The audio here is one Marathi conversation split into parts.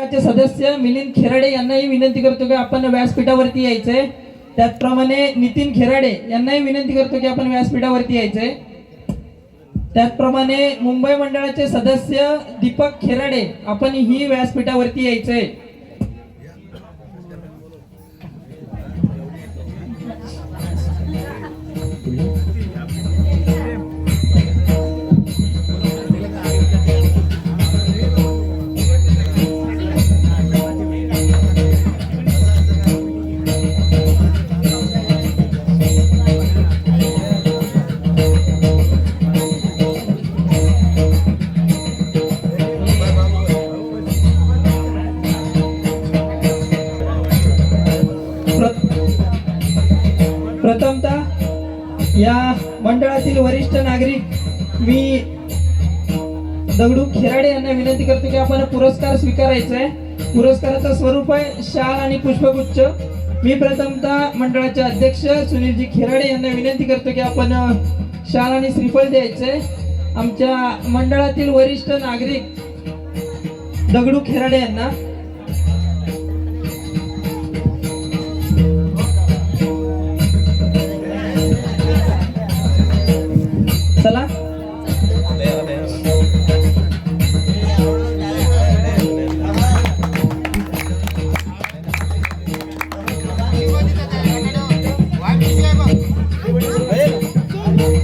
मंडळाचे सदस्य मिलिंद खेराडे यांनाही विनंती करतो की आपण व्यासपीठावरती यायचंय। त्याचप्रमाणे नितीन खेराडे यांनाही विनंती करतो की आपण व्यासपीठावरती यायचंय। त्याचप्रमाणे मुंबई मंडळाचे सदस्य दीपक खेराडे आपण ही व्यासपीठावरती यायचंय। प्रथमतः या मंडळातील वरिष्ठ नागरिक मी दगडू खेराडे यांना विनंती करतो की आपण पुरस्कार स्वीकारायचा आहे। पुरस्काराचं स्वरूप आहे शाल आणि पुष्पगुच्छ। मी प्रथमतः मंडळाचे अध्यक्ष सुनीलजी खेराडे यांना विनंती करतो की आपण शाल आणि श्रीफळ द्यायचे। आमच्या मंडळातील वरिष्ठ नागरिक दगडू खेराडे यांना चला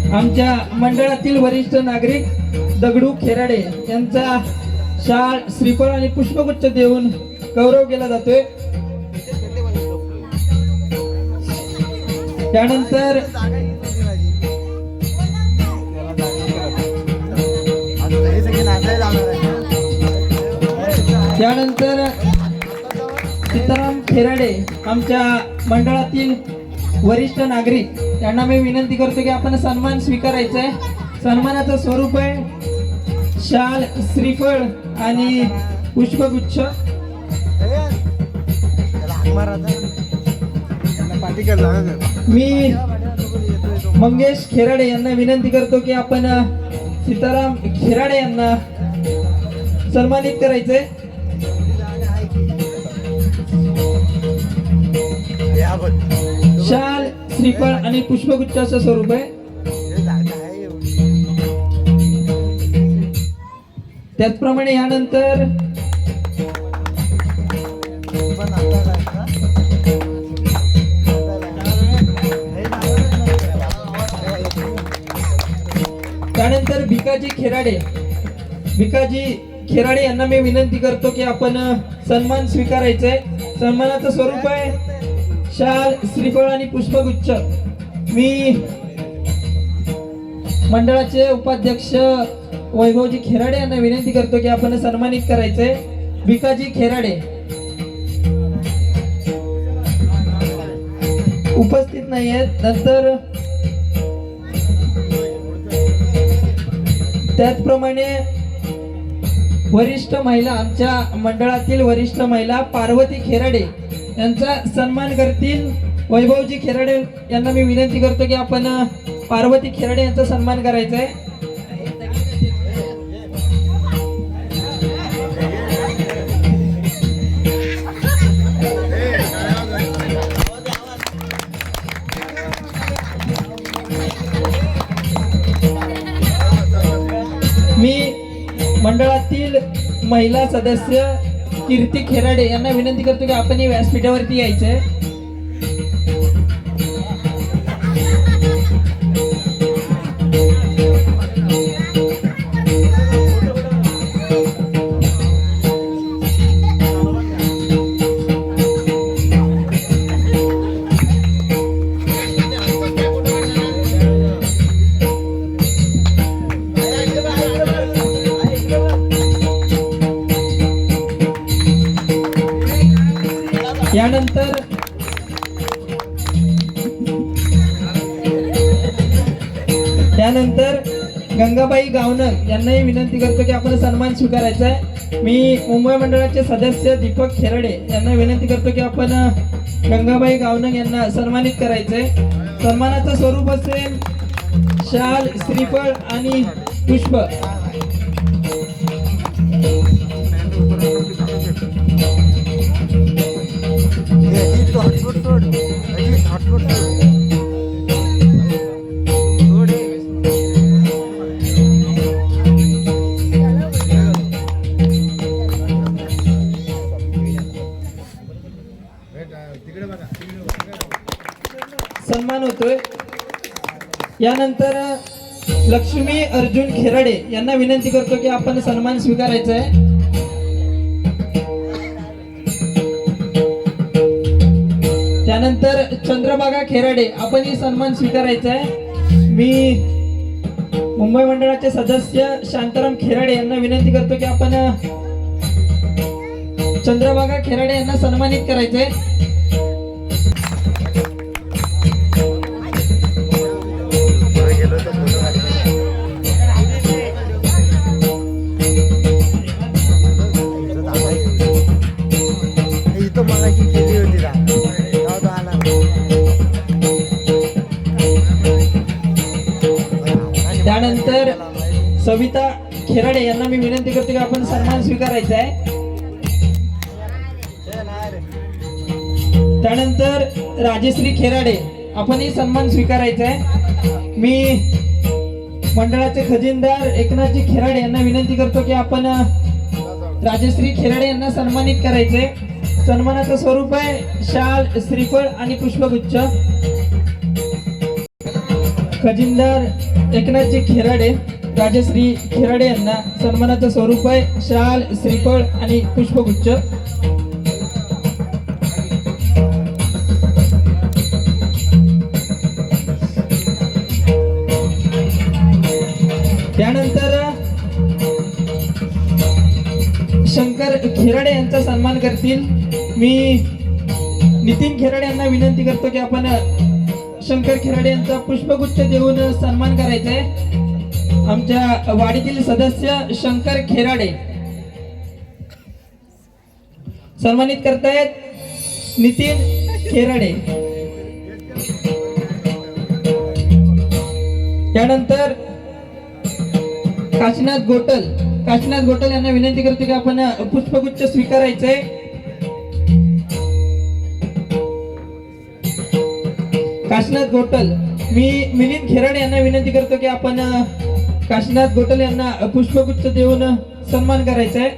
आमच्या मंडळातील वरिष्ठ नागरिक दगडू खेराडे यांचा शाल श्रीफळ आणि पुष्पगुच्छ देऊन गौरव केला जातोय। त्यानंतर सीताराम खेराडे आमच्या मंडळातील वरिष्ठ नागरिक यांना मी विनंती करतो की आपण सन्मान स्वीकारायचा आहे। सन्मानाचं स्वरूप आहे शाल श्रीफळ आणि पुष्पगुच्छ। मी मंगेश खेराडे यांना विनंती करतो की आपण सीताराम खेराडे यांना सन्मानित करायचंय। शाल श्रीफळ आणि पुष्पगुच्छाचं स्वरूप आहे। त्याचप्रमाणे यानंतर भिकाजी खेराडे यांना मी विनंती करतो की आपण सन्मान स्वीकारायचंय। सन्मानाचं स्वरूप आहे शाल श्रीफळ आणि पुष्पगुच्छ। मी मंडळाचे उपाध्यक्ष वैभवजी खेराडे यांना विनंती करतो की आपण सन्मानित करायचंय। भिकाजी खेराडे उपस्थित नाही आहेत। नंतर त्याचप्रमाणे वरिष्ठ महिला आमच्या मंडळातील वरिष्ठ महिला पार्वती खेराडे यांचा सन्मान करतील वैभवजी खेराडे यांना मी विनंती करतो की आपण पार्वती खेराडे यांचा सन्मान करायचा आहे। मी मंडळातील महिला सदस्य कीर्ती खेराडे यांना विनंती करतो की आपण व्यासपीठावरती यायचंय। त्यानंतर गंगाबाई गावणर यांनाही विनंती करतो की आपण सन्मान स्वीकारायचा आहे। मी मुंबई मंडळाचे सदस्य दीपक खेराडे यांना विनंती करतो की आपण गंगाबाई गावणर यांना सन्मानित करायचंय। सन्मानाचं स्वरूप असेल शाल श्रीफळ आणि पुष्प। सन्मान होतोय. यानंतर लक्ष्मी अर्जुन खेराडे यांना विनंती करतो की आपण सन्मान स्वीकारायचा आहे. त्यानंतर चंद्रभागा खेराडे आपण ही सन्मान स्वीकारायचा आहे. मी मुंबई मंडळाचे सदस्य शांताराम खेराडे यांना विनंती करतो की आपण चंद्रभागा खेराडे यांना सन्मानित करायचंय. त्यानंतर सविता खेराडे यांना मी विनंती करतो की आपण सन्मान स्वीकारायचा आहे. त्यानंतर राजश्री खेराडे आपण ही सन्मान स्वीकारायचा आहे. मी मंडळाचे खजिनदार एकनाथजी खेराडे यांना विनंती करतो की आपण राजश्री खेराडे यांना सन्मानित करायचे. सन्मानाचं स्वरूप आहे शाल, श्रीफळ आणि पुष्पगुच्छ. खजिनदार एकनाथजी खेराडे राजश्री खेराडे यांना सन्मानाचं स्वरूप आहे शाल, श्रीफळ आणि पुष्पगुच्छ. त्यानंतर शंकर खेराडे यांचा सन्मान करतील. मी नितीन खेराडे यांना विनंती करतो की आपण शंकर खेराडे यांचा पुष्पगुच्छ देऊन सन्मान करायचा आहे. आमच्या वाडीतील सदस्य शंकर खेराडे सन्मानित करतायत नितीन खेराडे. त्यानंतर काशीनाथ गोटल यांना विनंती करतो की आपण पुष्पगुच्छ स्वीकारायचंय. काशीनाथ गोटल. मी मिलिंद खेराडे यांना विनंती करतो की आपण काशीनाथ गोटल यांना पुष्पगुच्छ देऊन सन्मान करायचा आहे.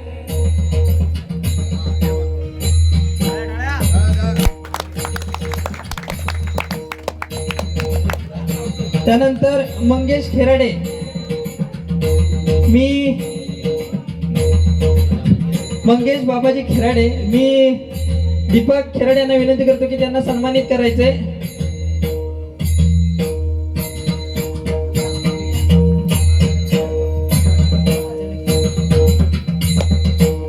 त्यानंतर मंगेश खेराडे. मी मंगेश बाबाजी खेराडे. मी दीपक खेराडे यांना विनंती करतो की त्यांना सन्मानित करायचे.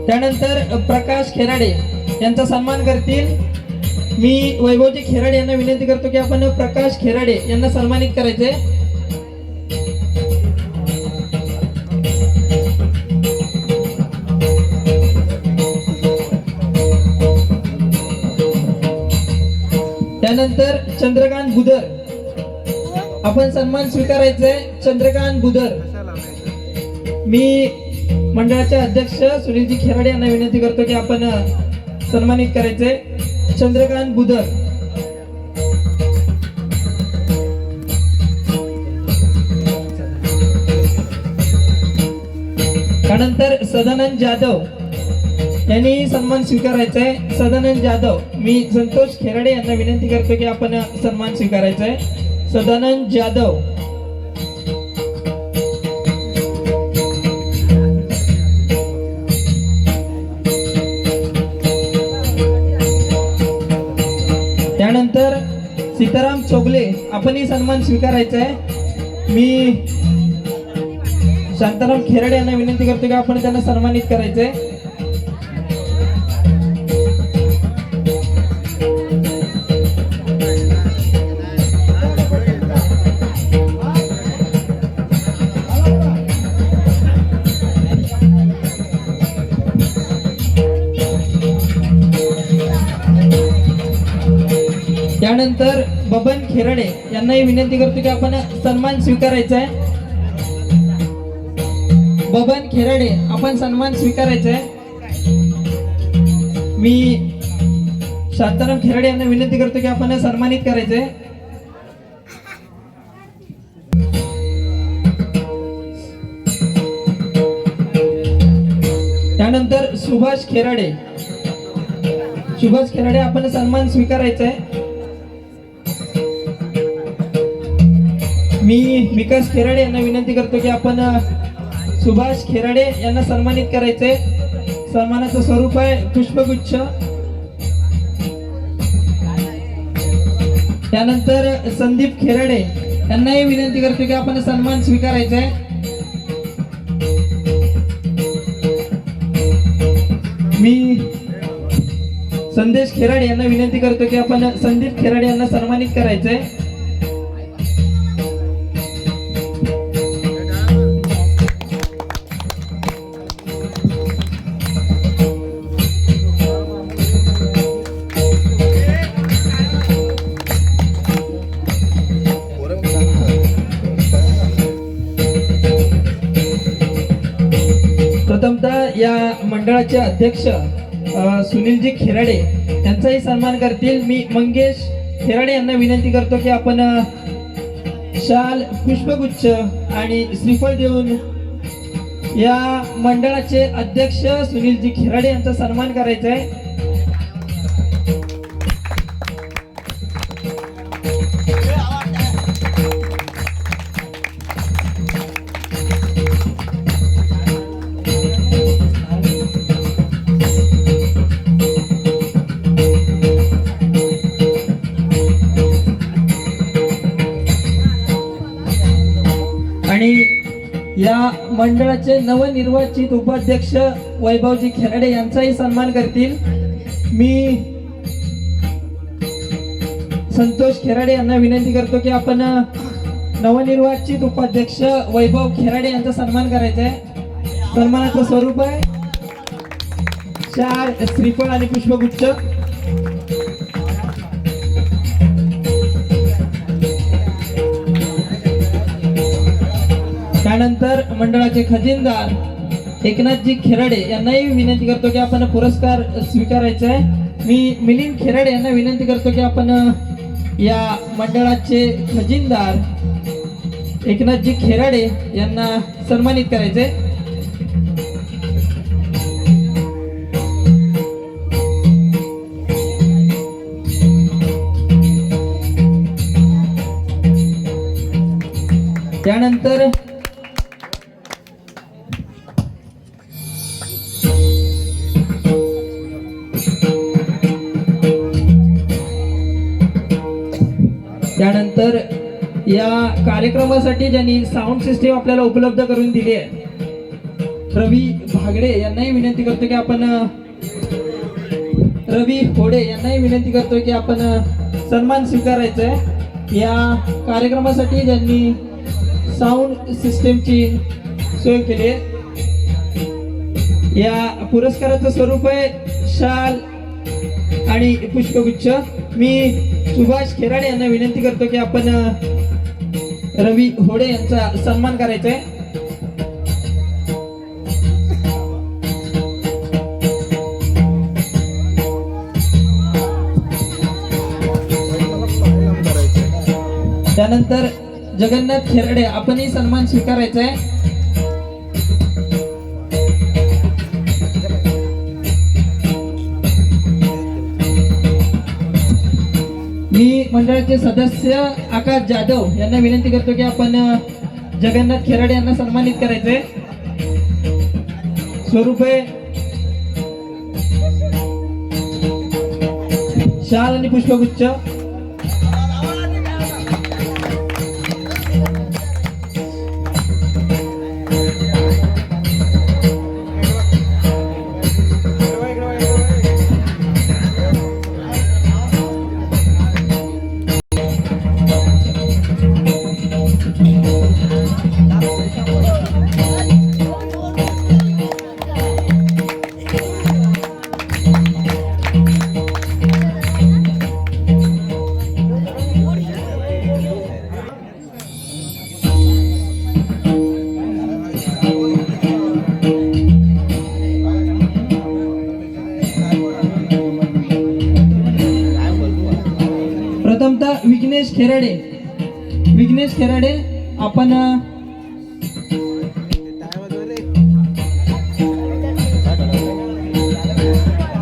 त्यानंतर प्रकाश खेराडे यांचा सन्मान करतील. मी वैभवजी खेराडे यांना विनंती करतो की आपण प्रकाश खेराडे यांना सन्मानित करायचे. त्यानंतर चंद्रकांत बुधर आपण सन्मान स्वीकारायचा आहे. चंद्रकांत बुधर. मी मंडळाचे अध्यक्ष सुनीलजी खेराडे यांना विनंती करतो की आपण सन्मानित करायचे. चंद्रकांत बुधर. त्यानंतर सदानंद जाधव यांनी सन्मान स्वीकारायचा आहे. सदानंद जाधव. मी संतोष खेराडे यांना विनंती करतो की आपण सन्मान स्वीकारायचा आहे. सदानंद जाधव. त्यानंतर सीताराम चोगले आपणही सन्मान स्वीकारायचा आहे. मी शांताराम खेराडे यांना विनंती करतो की आपण त्यांना सन्मानित करायचंय. त्यानंतर बबन खेराडे यांनाही विनंती करतो की आपण सन्मान स्वीकारायचा आहे. बबन खेराडे आपण सन्मान स्वीकारायचा आहे. मी शांताराम खेराडे यांना विनंती करतो की आपण सन्मानित करायचंय. त्यानंतर सुभाष खेराडे. सुभाष खेराडे आपण सन्मान स्वीकारायचा आहे. मी विकास खेराडे यांना विनंती करतो की आपण सुभाष खेराडे यांना सन्मानित करायचे. सन्मानाचं स्वरूप आहे पुष्पगुच्छ. त्यानंतर संदीप खेराडे यांनाही विनंती करतो की आपण सन्मान स्वीकारायचा आहे. मी संदेश खेराडे यांना विनंती करतो की आपण संदीप खेराडे यांना सन्मानित करायचंय. प्रथमतः या मंडळाचे अध्यक्ष सुनीलजी खेराडे यांचाही सन्मान करतील. मी मंगेश खेराडे यांना विनंती करतो की आपण शाल, पुष्पगुच्छ आणि श्रीफळ देऊन या मंडळाचे अध्यक्ष सुनीलजी खेराडे यांचा सन्मान करायचा आहे. आणि या मंडळाचे नवनिर्वाचित उपाध्यक्ष वैभवजी खेराडे यांचाही सन्मान करतील. मी संतोष खेराडे यांना विनंती करतो की आपण नवनिर्वाचित उपाध्यक्ष वैभव खेराडे यांचा सन्मान करायचा आहे. सन्मानाचं स्वरूप आहे शाल, श्रीफळ आणि पुष्पगुच्छ. त्यानंतर मंडळाचे खजिनदार एकनाथजी खेराडे यांनाही विनंती करतो की आपण पुरस्कार स्वीकारायचा आहे. मी मिलिंद खेराडे यांना विनंती करतो की आपण या मंडळाचे खजिनदार एकनाथजी खेराडे यांना सन्मानित करायचे. त्यानंतर या कार्यक्रमासाठी ज्यांनी साऊंड सिस्टीम आपल्याला उपलब्ध करून दिली आहे रवी भागडे यांनाही विनंती करतो की आपण रवी होडे यांनाही विनंती करतो की आपण सन्मान स्वीकारायचा आहे. या कार्यक्रमासाठी ज्यांनी साऊंड सिस्टीमची सोय केली आहे. या पुरस्काराचं स्वरूप आहे शाल आणि पुष्पगुच्छ. मी सुभाष खेराडे यांना विनंती करतो की आपण रवी होडे यांचा सन्मान करायचा आहे. त्यानंतर जगन्नाथ खेराडे आपणही सन्मान स्वीकारायचा आहे. मी मंडळाचे सदस्य आकाश जाधव यांना विनंती करतो की आपण जगन्नाथ खेराडे यांना सन्मानित करायचंय. स्वरूप आहे शाल आणि पुष्पगुच्छ. प्रथमतः विघ्नेश खेराडे आपण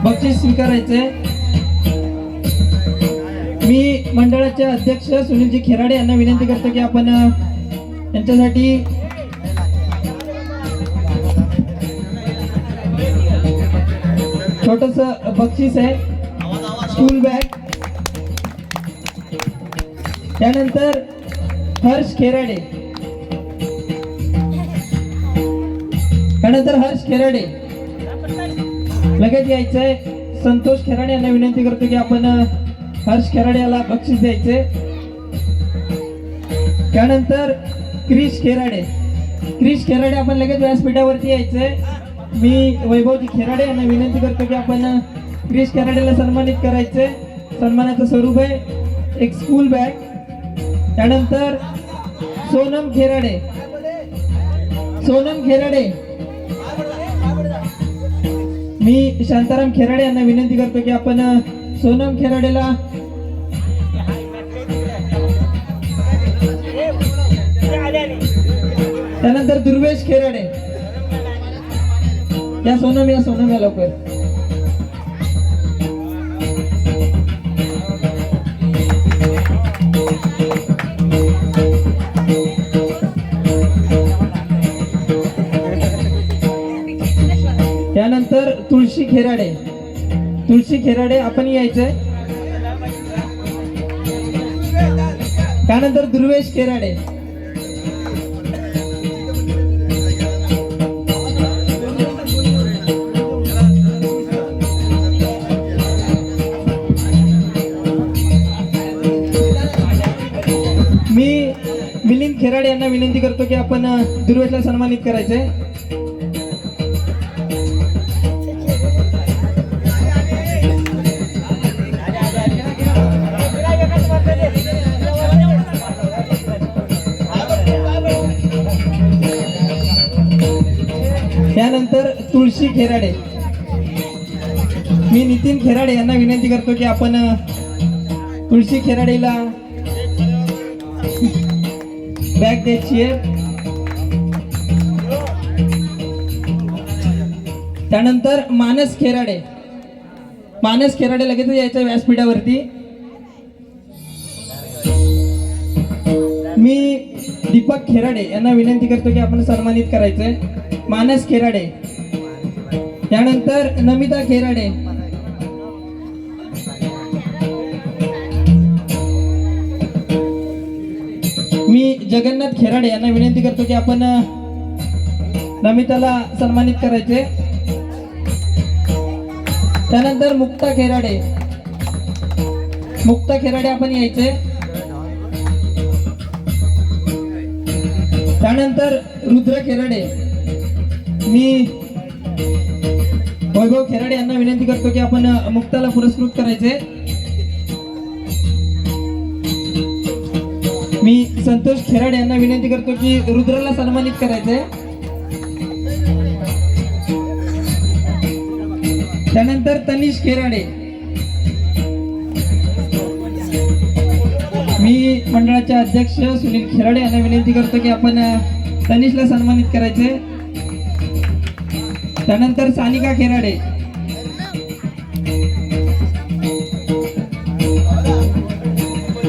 बक्षीस स्वीकारायचे. मी मंडळाचे अध्यक्ष सुनीलजी खेराडे यांना विनंती करतो की आपण यांच्यासाठी छोटस बक्षीस आहे, स्कूल बॅग. त्यानंतर हर्ष खेराडे, लगेच यायचंय. संतोष खेराडे यांना विनंती करतो की आपण हर्ष खेराडे याला बक्षीस द्यायचे. त्यानंतर क्रिश खेराडे आपण लगेच व्यासपीठावरती यायचंय. मी वैभवजी खेराडे यांना विनंती करतो की आपण क्रिश खेराडेला सन्मानित करायचे. सन्मानाचं स्वरूप आहे एक स्कूल बॅग. त्यानंतर सोनम खेराडे, मी शांताराम खेराडे यांना विनंती करतो की आपण सोनम खेराडेला त्यानंतर दुर्वेश खेराडे, या सोनम या लवकर. त्यानंतर तुळशी खेराडे आपण यायचंय. त्यानंतर दुर्वेश खेराडे, मी मिलिंद खेराडे यांना विनंती करतो की आपण दुर्वेशला सन्मानित करायचंय. त्यानंतर तुळशी खेराडे, मी नितीन खेराडे यांना विनंती करतो की आपण तुळशी खेराडेला बॅग द्यायची आहे. त्यानंतर मानस खेराडे लगेच यायचं व्यासपीठावरती. मी दीपक खेराडे यांना विनंती करतो की आपण सन्मानित करायचंय. मानस खेराडे, त्यानंतर नमिता खेराडे, मी जगन्नाथ खेराडे यांना विनंती करतो की आपण नमिताला सन्मानित करायचे. त्यानंतर मुक्ता खेराडे आपण यायचे. त्यानंतर रुद्र खेराडे, मी वैभव खेराडे यांना विनंती करतो की आपण मुक्ताला पुरस्कृत करायचे. मी संतोष खेराडे यांना विनंती करतो की रुद्राला सन्मानित करायचे. त्यानंतर तनिष खेराडे, मी मंडळाचे अध्यक्ष सुनील खेराडे यांना विनंती करतो की आपण तनिषला सन्मानित करायचे. त्यानंतर सानिका खेराडे,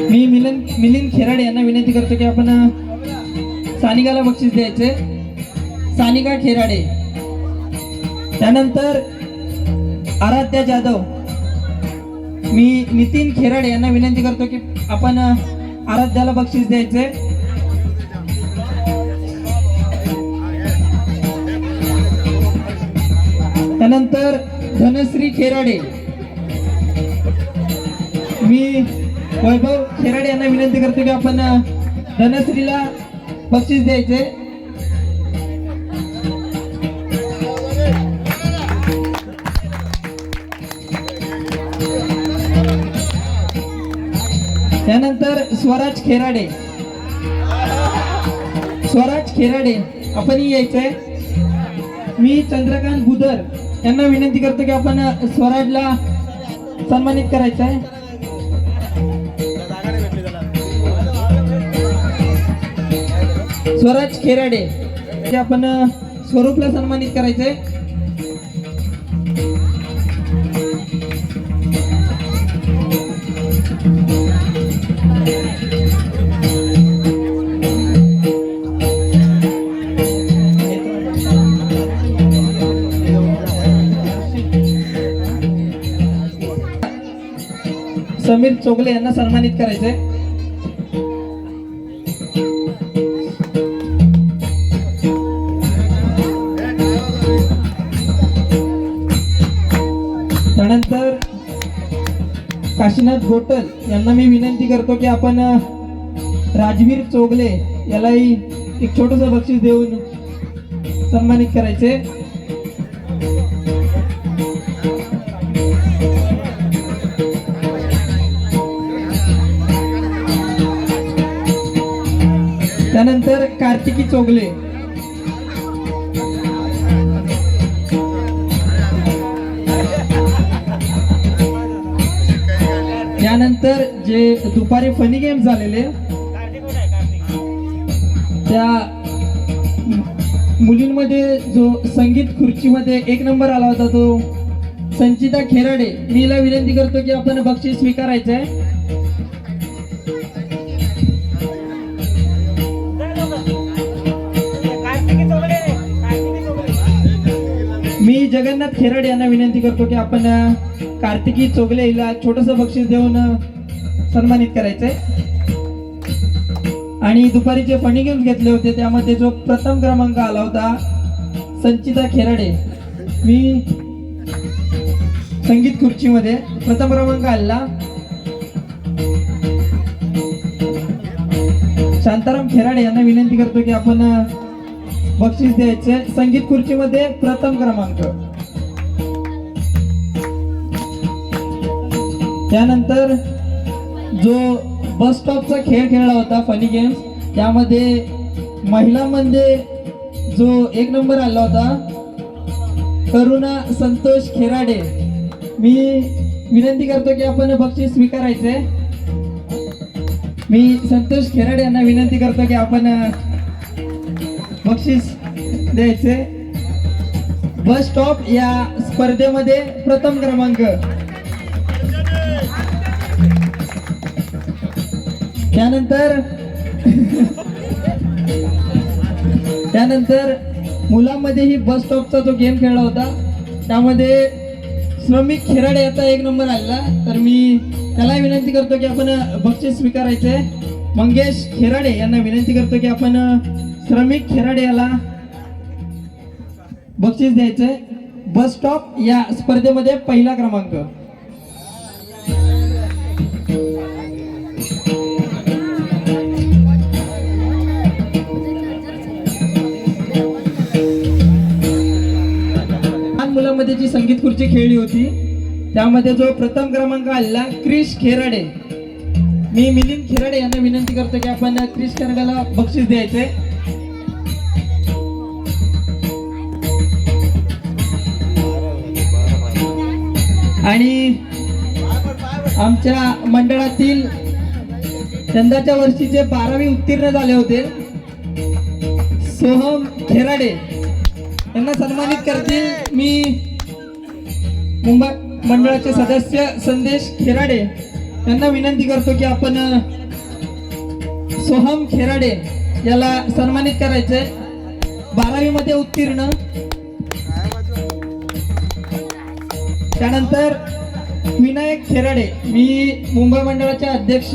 मी मिलिंद खेराडे यांना विनंती करतो की आपण सानिकाला बक्षीस द्यायचे. सानिका खेराडे. त्यानंतर आराध्या जाधव, मी नितीन खेराडे यांना विनंती करतो की आपण आराध्याला बक्षीस द्यायचे. त्यानंतर धनश्री खेराडे, मी वैभव खेराडे यांना विनंती करतो की आपण धनश्रीला बक्षीस द्यायचे. त्यानंतर स्वराज खेराडे आपण यायचंय. मी चंद्रकांत बुदर यांना विनंती करतो की आपण स्वराजला सन्मानित करायचं आहे. स्वराज खेराडे आपण स्वरूपला सन्मानित करायचंय. समीर चोगले यांना सन्मानित करायचंय. त्यानंतर काशीनाथ गोटल यांना मी विनंती करतो की आपण राजवीर चोगले यालाही एक छोटंसं बक्षीस देऊन सन्मानित करायचे. त्यानंतर कार्तिकी चोगले, त्यानंतर जे दुपारी फनी गेम्स झालेले त्या मुलींमध्ये जो संगीत खुर्चीमध्ये 1 नंबर आला होता तो संचिता खेराडे, मी हिला विनंती करतो की आपण बक्षीस स्वीकारायचंय. मी जगन्नाथ खेराडे यांना विनंती करतो की आपण कार्तिकी चोगले हिला छोटंसं बक्षीस देऊन सन्मानित करायचंय. आणि दुपारी जे फनी गेम्स घेतले होते त्यामध्ये जो प्रथम क्रमांक आला होता संचिता खेराडे, मी संगीत खुर्चीमध्ये प्रथम क्रमांक आला. शांताराम खेराडे यांना विनंती करतो की आपण बक्षीस द्यायचे. संगीत खुर्चीमध्ये प्रथम क्रमांक. त्यानंतर जो बस स्टॉपचा खेळ खेळला होता फनी गेम्स त्यामध्ये महिलांमध्ये जो 1 नंबर आला होता करुणा संतोष खेराडे, मी विनंती करतो की आपण बक्षीस स्वीकारायचे. मी संतोष खेराडे यांना विनंती करतो की आपण बक्षीस द्यायचे. बस स्टॉप या स्पर्धेमध्ये प्रथम क्रमांक. त्यानंतर मुलांमध्येही बस स्टॉपचा जो गेम खेळला होता त्यामध्ये श्रमिक खेराडे याचा 1 नंबर आला, तर मी त्याला विनंती करतो की आपण बक्षीस स्वीकारायचे. मंगेश खेराडे यांना विनंती करतो की आपण श्रमिक खेराडे याला बक्षीस द्यायचे. बस स्टॉप या स्पर्धेमध्ये पहिला क्रमांक. मुलांमध्ये जी संगीत खुर्ची खेळली होती त्यामध्ये जो प्रथम क्रमांक आला क्रिश खेराडे, मी मिलिंद खेराडे यांना विनंती करतो की आपण क्रिश खेराडेला बक्षीस द्यायचे. आणि आमच्या मंडळातील यंदाच्या वर्षीचे 12वी उत्तीर्ण झाले होते सोहम खेराडे यांना सन्मानित करतील. मी मुंबई मंडळाचे सदस्य संदेश खेराडे यांना विनंती करतो की आपण सोहम खेराडे याला सन्मानित करायचंय. 12वी मध्ये उत्तीर्ण. त्यानंतर विनायक खेराडे, मी मुंबई मंडळाचे अध्यक्ष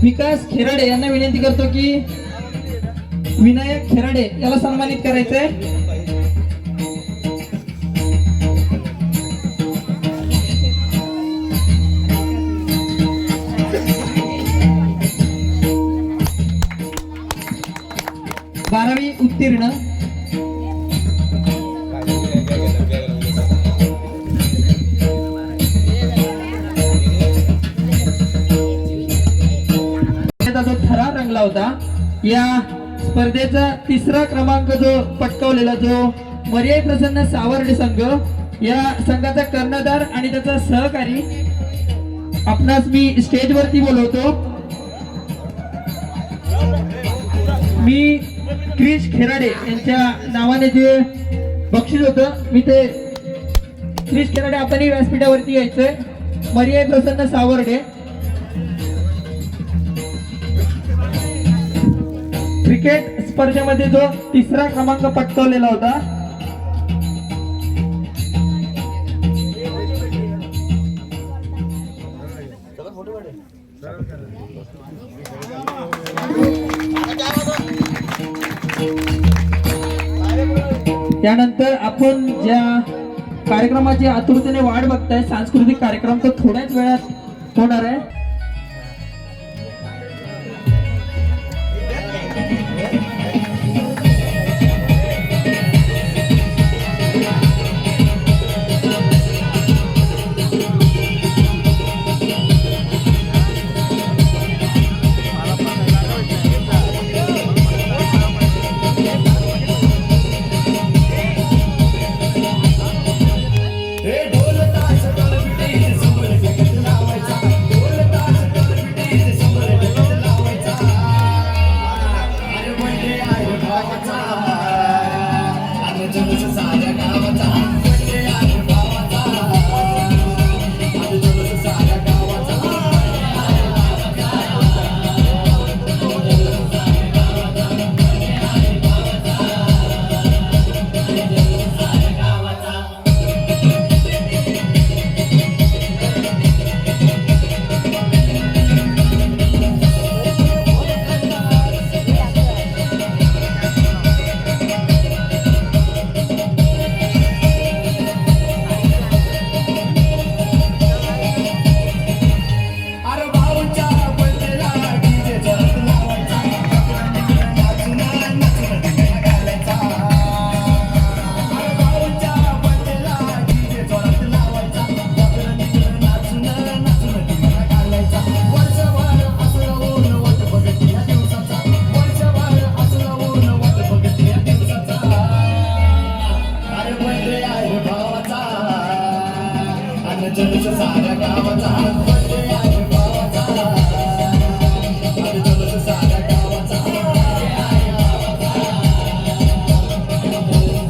विकास खेराडे यांना विनंती करतो की विनायक खेराडे याला सन्मानित करायचंय. बारावी उत्तीर्ण. जो थरार रंगला होता या स्पर्धेचा 3रा क्रमांक जो पटकावलेला जो मर्याई प्रसन्न सावर्डे संघ या संघाचा कर्णधार आणि त्याचा सहकारी आपणास मी स्टेजवरती बोलवतो. मी क्रिश खेराडे यांच्या नावाने जे बक्षीस होतं मी ते क्रिश खेराडे आपणही व्यासपीठावरती यायचंय. मर्याई प्रसन्न सावर्डे क्रिकेट स्पर्धेमध्ये जो 3रा क्रमांक पटकावलेला होता. त्यानंतर आपण ज्या कार्यक्रमाची आतुरतेने वाट बघताय सांस्कृतिक कार्यक्रम तो थोड्याच वेळात होणार आहे.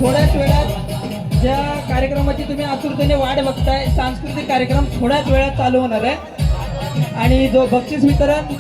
थोड्याच वेळात ज्या कार्यक्रमाची तुम्ही आतुरतेने वाट बघताय सांस्कृतिक कार्यक्रम थोड्याच वेळात चालू होणार आहे आणि जो बक्षीस वितरण